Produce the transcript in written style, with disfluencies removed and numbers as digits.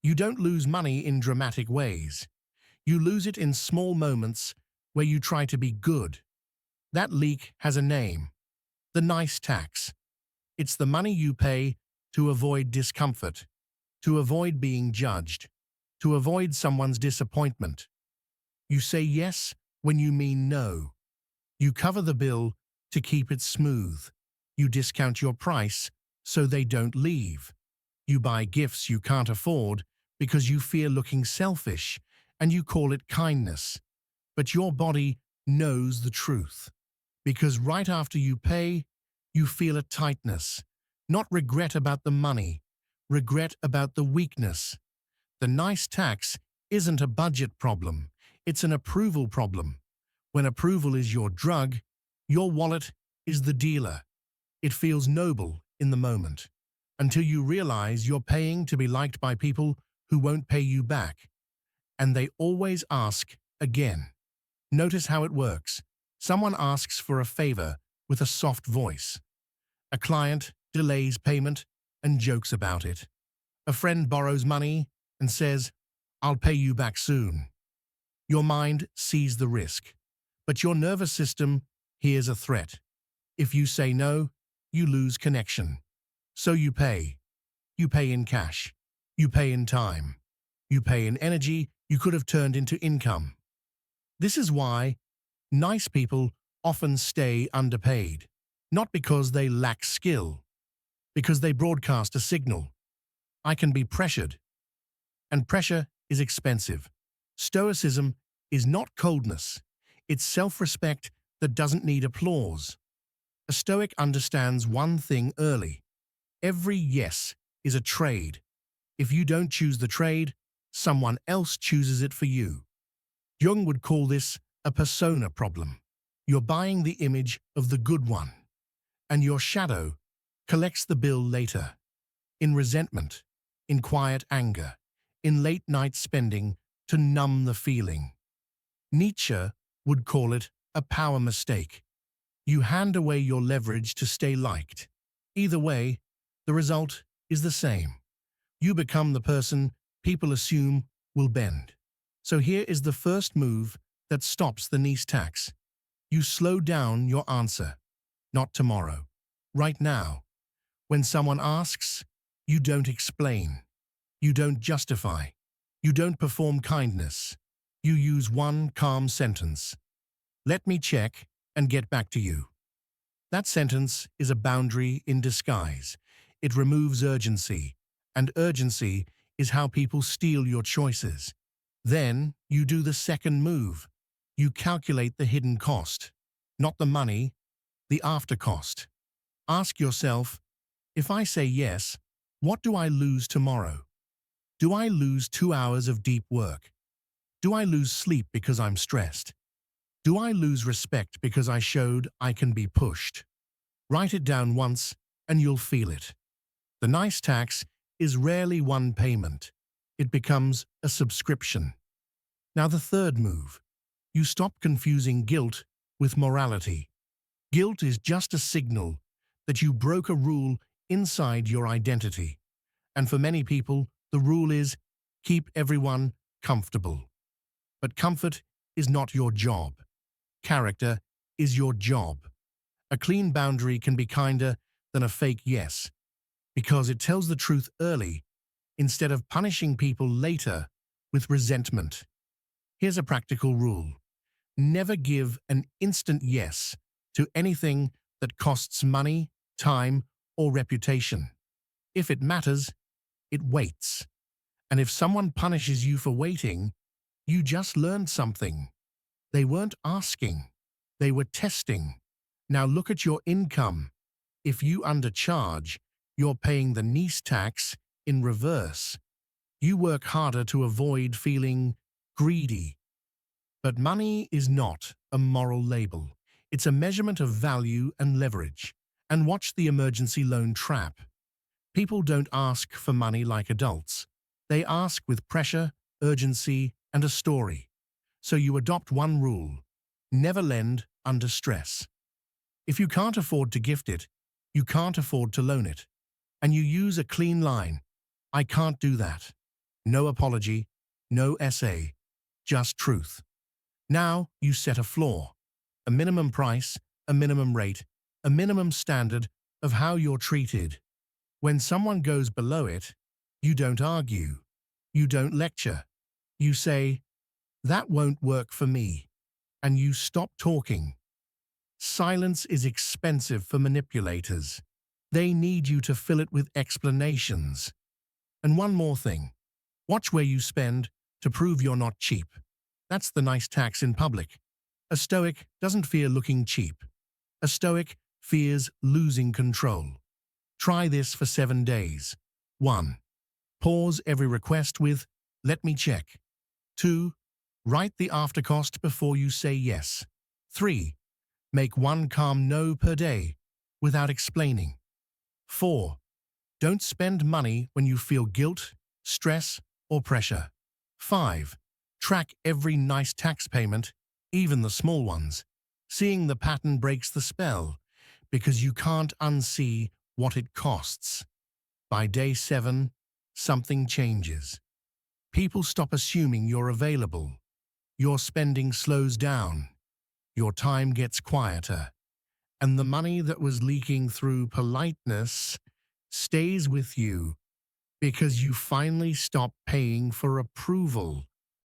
You don't lose money in dramatic ways. You lose it in small moments where you try to be good. That leak has a name: the nice tax. It's the money you pay to avoid discomfort, to avoid being judged, to avoid someone's disappointment. You say yes when you mean no. You cover the bill to keep it smooth. You discount your price so they don't leave. You buy gifts you can't afford because you fear looking selfish, and you call it kindness. But your body knows the truth. Because right after you pay, you feel a tightness. Not regret about the money, regret about the weakness. The nice tax isn't a budget problem, it's an approval problem. When approval is your drug, your wallet is the dealer. It feels noble in the moment, until you realize you're paying to be liked by people who won't pay you back. And they always ask again. Notice how it works. Someone asks for a favor with a soft voice. A client delays payment and jokes about it. A friend borrows money and says, "I'll pay you back soon." Your mind sees the risk, but your nervous system hears a threat. If you say no, you lose connection. So you pay. You pay in cash. You pay in time. You pay in energy you could have turned into income. This is why nice people often stay underpaid. Not because they lack skill, because they broadcast a signal. I can be pressured. And pressure is expensive. Stoicism is not coldness. It's self-respect that doesn't need applause. A Stoic understands one thing early. Every yes is a trade. If you don't choose the trade, someone else chooses it for you. Jung would call this a persona problem. You're buying the image of the good one, and your shadow collects the bill later. In resentment, in quiet anger, in late-night spending to numb the feeling. Nietzsche would call it a power mistake. You hand away your leverage to stay liked. Either way, the result is the same. You become the person people assume will bend. So here is the first move that stops the nice tax. You slow down your answer. Not tomorrow. Right now. When someone asks, you don't explain. You don't justify. You don't perform kindness. You use one calm sentence. "Let me check and get back to you." That sentence is a boundary in disguise. It removes urgency, and urgency is how people steal your choices. Then you do the second move. You calculate the hidden cost. Not the money, the after cost. Ask yourself, if I say yes, what do I lose tomorrow? Do I lose 2 hours of deep work? Do I lose sleep because I'm stressed? Do I lose respect because I showed I can be pushed? Write it down once and you'll feel it. The nice tax is rarely one payment. It becomes a subscription. Now the third move. You stop confusing guilt with morality. Guilt is just a signal that you broke a rule inside your identity. And for many people, the rule is keep everyone comfortable. But comfort is not your job. Character is your job. A clean boundary can be kinder than a fake yes, because it tells the truth early instead of punishing people later with resentment. Here's a practical rule. Never give an instant yes to anything that costs money, time, or reputation. If it matters, it waits. And if someone punishes you for waiting, you just learned something. They weren't asking. They were testing. Now look at your income. If you undercharge, you're paying the nice tax in reverse. You work harder to avoid feeling greedy. But money is not a moral label. It's a measurement of value and leverage. And watch the emergency loan trap. People don't ask for money like adults. They ask with pressure, urgency, and a story. So you adopt one rule: never lend under stress. If you can't afford to gift it, you can't afford to loan it. And you use a clean line: I can't do that. No apology, no essay, just truth. Now you set a floor, a minimum price, a minimum rate, a minimum standard of how you're treated. When someone goes below it, you don't argue, you don't lecture. You say, "That won't work for me," and you stop talking. Silence is expensive for manipulators. They need you to fill it with explanations. And one more thing. Watch where you spend to prove you're not cheap. That's the nice tax in public. A Stoic doesn't fear looking cheap. A Stoic fears losing control. Try this for 7 days. 1. Pause every request with, "Let me check." 2. Write the after cost before you say yes. 3. Make one calm no per day without explaining. 4. Don't spend money when you feel guilt, stress, or pressure. 5. Track every nice tax payment, even the small ones. Seeing the pattern breaks the spell, because you can't unsee what it costs. By day 7, something changes. People stop assuming you're available. Your spending slows down. Your time gets quieter. And the money that was leaking through politeness stays with you because you finally stop paying for approval.